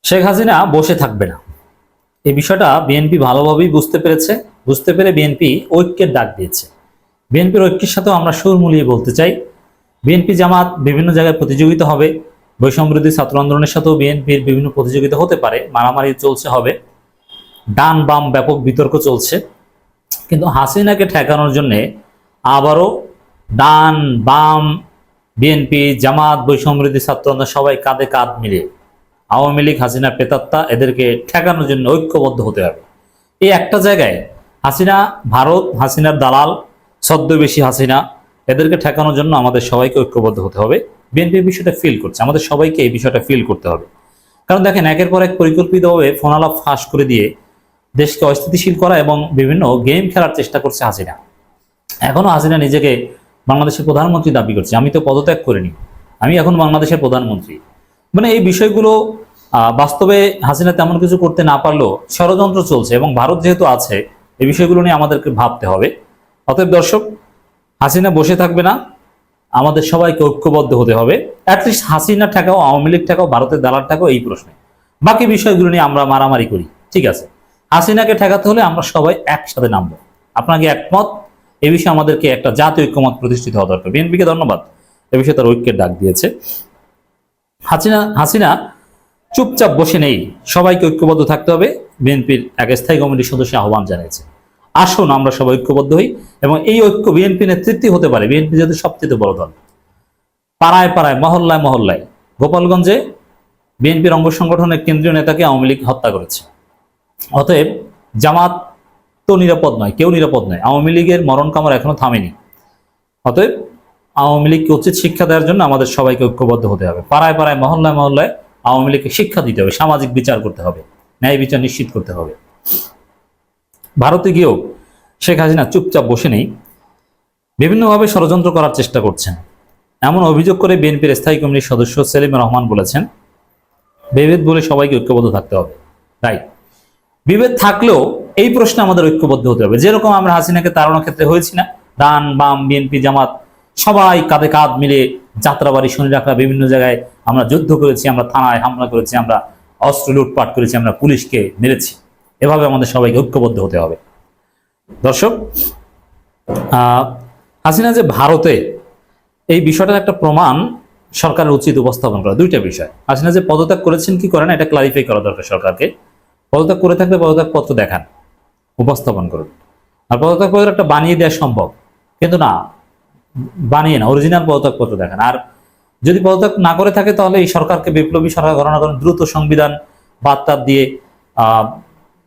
শেখ হাসিনা বসে থাকবে না, এই বিষয়টা বিএনপি ভালোভাবেই বুঝতে পেরে বিএনপি ঐক্যের ডাক দিয়েছে। বিএনপির ঐক্যের সাথেও আমরা সুর মিলিয়ে বলতে চাই, বিএনপি জামাত বিভিন্ন জায়গায় প্রতিযোগিতা হবে, বৈষম্যবিরোধী ছাত্র আন্দোলনের সাথেও বিএনপির বিভিন্ন প্রতিযোগিতা হতে পারে, মারামারি চলছে হবে, ডান বাম ব্যাপক বিতর্ক চলছে। কিন্তু হাসিনাকে ঠেকানোর জন্য আবারও ডান বাম বিএনপি জামাত বৈষম্যবিরোধী ছাত্র আন্দোলন সবাই কাঁধে কাঁধ মিলিয়ে আওয়ামী লীগ হাসিনা প্রেতাত্মা এদেরকে ঠেকানোর জন্য ঐক্যবদ্ধ হতে হবে। এই একটা জায়গায় হাসিনা ভারত, হাসিনার দালাল ছদ্মবেশী হাসিনা, এদেরকে ঠেকানোর জন্য আমাদের সবাইকে ঐক্যবদ্ধ হতে হবে। বিএনপি বিষয়টা ফিল করছে, আমাদের সবাইকে এই বিষয়টা ফিল করতে হবে। কারণ দেখেন, একের পর এক পরিকল্পিতভাবে ফোনালাপ ফাঁস করে দিয়ে দেশকে অস্থিতিশীল করা এবং বিভিন্ন গেম খেলার চেষ্টা করছে হাসিনা। এখনো হাসিনা নিজেকে বাংলাদেশের প্রধানমন্ত্রী দাবি করছে, আমি তো পদত্যাগ করিনি, আমি এখন বাংলাদেশের প্রধানমন্ত্রী। মানে এই বিষয়গুলো বাস্তবে হাসিনা তেমন কিছু করতে না পারলেও ষড়যন্ত্র চলছে এবং ভারত যেহেতু আছে, এই বিষয়গুলো নিয়ে আমাদেরকে ভাবতে হবে। অতএব দর্শক, হাসিনা বসে থাকবে না, আমাদের সবাইকে ঐক্যবদ্ধ হতে হবে। অ্যাটলিস্ট হাসিনা ঠেকাও, আওয়ামী লীগ ঠেকাও, ভারতের দালাল ঠেকাও, এই প্রশ্নে। বাকি বিষয়গুলো নিয়ে আমরা মারামারি করি, ঠিক আছে। হাসিনাকে ঠেকাতে হলে আমরা সবাই একসাথে নামবো। আপনাকে একমত? এই বিষয়ে আমাদেরকে একটা জাতীয় ঐক্যমত প্রতিষ্ঠিত হওয়া দরকার। বিএনপিকে ধন্যবাদ, এ বিষয়ে তার ঐক্যের ডাক দিয়েছে। হাসিনা চুপচাপ বসে নেই, সবাইকে ঐক্যবদ্ধ থাকতে হবে। বিএনপির এক স্থায়ী কমিটির সদস্য আহ্বান জানিয়েছে, আসুন আমরা সবাই ঐক্যবদ্ধ হই এবং এই ঐক্য বিএনপি নেতৃত্বে হতে পারে। বিএনপি যেহেতু সবচেয়ে বড় দল, পাড়ায় পাড়ায় মহল্লায় মহল্লায়, গোপালগঞ্জে বিএনপির অঙ্গ সংগঠনের কেন্দ্রীয় নেতাকে আওয়ামী লীগ হত্যা করেছে। অতএব জামাত তো নিরাপদ নয়, কেউ নিরাপদ নয়, আওয়ামী লীগের মরণ কামড় এখনো থামেনি। অতএব আওয়ামী লীগকে উচিত শিক্ষা দেওয়ার জন্য আমাদের সবাইকে ঐক্যবদ্ধ হতে হবে। পাড়ায় পাড়ায় মহল্লায় মহল্লায় আওয়ামী লীগকে শিক্ষা দিতে হবে, সামাজিক বিচার করতে হবে, ন্যায় বিচার নিশ্চিত করতে হবে। ভারতে গিয়েও শেখ হাসিনা চুপচাপ বসে নেই, বিভিন্নভাবে ষড়যন্ত্র করার চেষ্টা করছেন, এমন অভিযোগ করে বিএনপির স্থায়ী কমিটির সদস্য সেলিম রহমান বলেছেন, বিভেদ বলে সবাইকে ঐক্যবদ্ধ থাকতে হবে। রাইট, বিভেদ থাকলেও এই প্রশ্নে আমাদের ঐক্যবদ্ধ হতে হবে। যেরকম আমরা হাসিনাকে তাড়ানোর ক্ষেত্রে হয়েছি না, ডান বাম বিএনপি জামাত সবাই কাঁধে কাঁধ মিলে, যাত্রাবাড়ি শনি রাখা বিভিন্ন জায়গায় আমরা যুদ্ধ করেছি, আমরা থানায় হামলা করেছি, আমরা অস্ত্র লুটপাট করেছি, আমরা পুলিশকে মেরেছি। এভাবে আমাদের সবাইকে ঐক্যবদ্ধ হতে হবে। দর্শক, হাসিনা যে ভারতে, এই বিষয়টার একটা প্রমাণ সরকারের উচিত উপস্থাপন করা। দুইটা বিষয়, হাসিনা যে পদত্যাগ করেছেন কি করেন এটা ক্লারিফাই করা দরকার সরকারকে। পদত্যাগ করে থাকলে পদত্যাগ পত্র দেখান, উপস্থাপন করুন। আর পদত্যাগ পত্র একটা বানিয়ে দেওয়া সম্ভব, কিন্তু না, বানিয়ে না, অরিজিনাল পদত্যাগ পত্র দেখান। আর যদি পদত্যাগ না করে থাকে তাহলে এই সরকারকে বিপ্লবী সরকার ঘোষণা করেন, দ্রুত সংবিধান বার্তা দিয়ে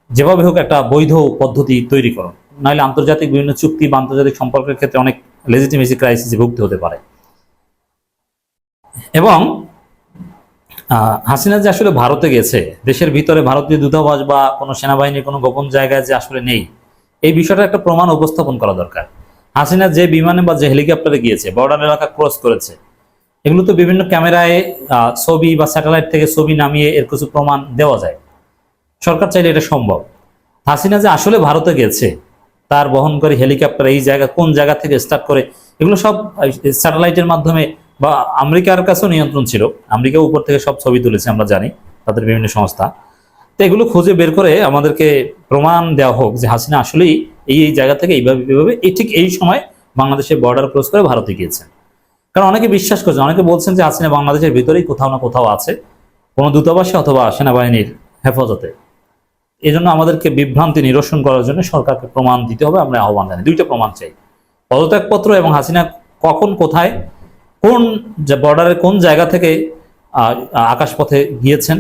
যেভাবে হোক একটা বৈধ পদ্ধতি তৈরি করুন, নাহলে আন্তর্জাতিক বিভিন্ন চুক্তি বা আন্তর্জাতিক সম্পর্কের ক্ষেত্রে অনেক লেজিটিমেসি ক্রাইসিসে ভুগতে হতে পারে। এবং হাসিনা যে আসলে ভারতে গেছে, দেশের ভিতরে ভারতীয় দূতাবাস বা কোনো সেনাবাহিনীর কোনো গোপন জায়গায় যে আসলে নেই, এই বিষয়টা একটা প্রমাণ উপস্থাপন করা দরকার। হাসিনা যে বিমানে বা যে হেলিকপ্টারে গিয়েছে, বর্ডার এলাকা ক্রস করেছে, এগুলো তো বিভিন্ন ক্যামেরায় ছবি বা স্যাটেলাইট থেকে ছবি নামিয়ে এর কিছু প্রমাণ দেওয়া যায়। সরকার চাইলে এটা সম্ভব। হাসিনা যে আসলে ভারতে গেছে, তার বহনকারী হেলিকপ্টার এই জায়গা কোন জায়গা থেকে স্টার্ট করে, এগুলো সব স্যাটেলাইটের মাধ্যমে বা আমেরিকার কাছেও নিয়ন্ত্রণ ছিল, আমেরিকা উপর থেকে সব ছবি তুলেছে আমরা জানি, তাদের বিভিন্ন সংস্থা। তো এগুলো খুঁজে বের করে আমাদেরকে প্রমাণ দেওয়া হোক যে হাসিনা আসলেই এই জায়গা থেকে এইভাবে এই ঠিক এই সময় বাংলাদেশের বর্ডার ক্রস করে ভারতে গিয়েছেন। কারণ অনেকে বিশ্বাস করছেন, অনেকে বলছেন যে হাসিনা বাংলাদেশের ভিতরেই কোথাও না কোথাও আছে, কোনো দূতাবাসে অথবা সেনাবাহিনীর হেফাজতে। এই জন্য আমাদেরকে বিভ্রান্তি নিরসন করার জন্য সরকারকে প্রমাণ দিতে হবে। আমরা আহ্বান জানাই, দুইটা প্রমাণ চাই, পদত্যাগপত্র এবং হাসিনা কখন কোথায় কোন বর্ডারের কোন জায়গা থেকে আকাশপথে গিয়েছেন,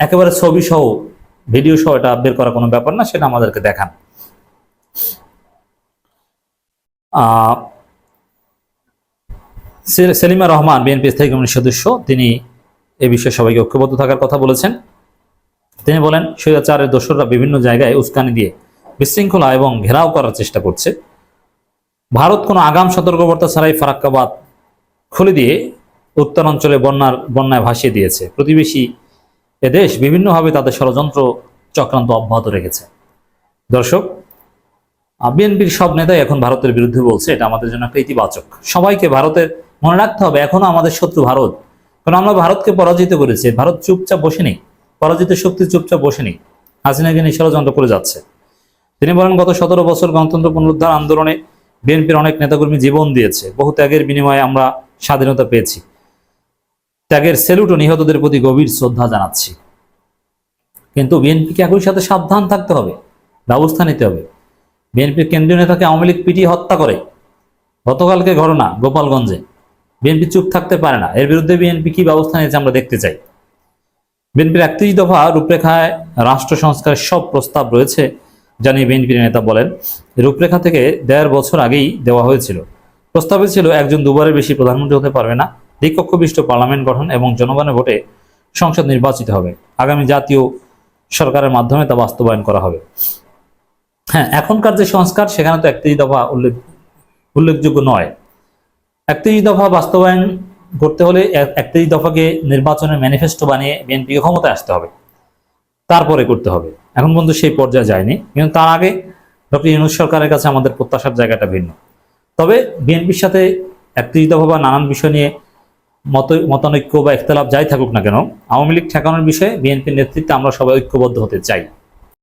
একেবারে ছবি সহ ভিডিও সহ, এটা বের করা কোনো ব্যাপার না, সেটা আমাদেরকে দেখান। সেলিমা রহমান বিএনপি স্থায়ী কমিটির সদস্য, তিনি এ বিষয়ে সবাইকে ঐক্যবদ্ধ থাকার কথা বলেছেন। তিনি বলেন, স্বৈরাচারের দোসররা বিভিন্ন জায়গায় উস্কানি দিয়ে বিশৃঙ্খলা এবং ঘেরাও করার চেষ্টা করছে। ভারত কোনো আগাম সতর্কবার্তা ছাড়াই ফারাক্কাবাদ খুলে দিয়ে উত্তরাঞ্চলে বন্যায় ভাসিয়ে দিয়েছে। প্রতিবেশী এদেশ বিভিন্নভাবে তাদের ষড়যন্ত্র চক্রান্ত অব্যাহত রেখেছে। দর্শক, বিএনপির সব নেতাই এখন ভারতের বিরুদ্ধে বলছে, এটা আমাদের জন্য একটা ইতিবাচক। সবাইকে ভারতের মনে রাখতে হবে, এখনো আমাদের শত্রু ভারত। কারণ আমরা ভারতকে পরাজিত করেছি, ভারত চুপচাপ বসে নেই, পরাজিত শক্তি চুপচাপ বসে নেই, হাসিনাকে নিয়ে ষড়যন্ত্র করে যাচ্ছে। তিনি বলেন, গত 17 বছর গণতন্ত্র পুনরুদ্ধার আন্দোলনে বিএনপির অনেক নেতাকর্মী জীবন দিয়েছে, বহু ত্যাগের বিনিময়ে আমরা স্বাধীনতা পেয়েছি। ত্যাগের সেলুট ও নিহতদের প্রতি গভীর শ্রদ্ধা জানাচ্ছি। কিন্তু বিএনপিকে একই সাথে সাবধান থাকতে হবে, ব্যবস্থা নিতে হবে। বিএনপির কেন্দ্রীয় নেতাকে আওয়ামী লীগ পিটিয়ে হত্যা করে, গতকালকে ঘটনা গোপালগঞ্জে। বিএনপি চুপ থাকতে পারে না, এর বিরুদ্ধে বিএনপি কি ব্যবস্থা নিয়েছে আমরা দেখতে চাই। বিএনপির 31 দফা রূপরেখায় রাষ্ট্র সংস্কারের সব প্রস্তাব রয়েছে জানিয়ে বিএনপির নেতা বলেন, রূপরেখা থেকে 1.5 বছর আগেই দেওয়া হয়েছিল। প্রস্তাবে ছিল একজন দুবারের বেশি প্রধানমন্ত্রী হতে পারবে না, দ্বিকক্ষ বিশিষ্ট পার্লামেন্ট গঠন এবং জনগণের ভোটে সংসদ নির্বাচিত হবে। আগামী জাতীয় সরকারের মাধ্যমে তা বাস্তবায়ন করা হবে। হ্যাঁ, এখনকার যে সংস্কার সেখানে তো 31 দফা উল্লেখযোগ্য নয়। 31 দফা বাস্তবায়ন করতে হলে 31 দফাকে নির্বাচনের ম্যানিফেস্টো বানিয়ে বিএনপিকে ক্ষমতায় আসতে হবে, তারপরে করতে হবে। এখন পর্যন্ত সেই পর্যায়ে যায়নি, কিন্তু তার আগে ডক্টর ইউনূস সরকারের কাছে আমাদের প্রত্যাশার জায়গাটা ভিন্ন। তবে বিএনপির সাথে 31 দফা বা নানান বিষয় নিয়ে মতানৈক্য বা ইখতলাফ যাই থাকুক না কেন, আওয়ামী লীগ ঠেকানোর বিষয়ে বিএনপির নেতৃত্বে আমরা সবাই ঐক্যবদ্ধ হতে চাই।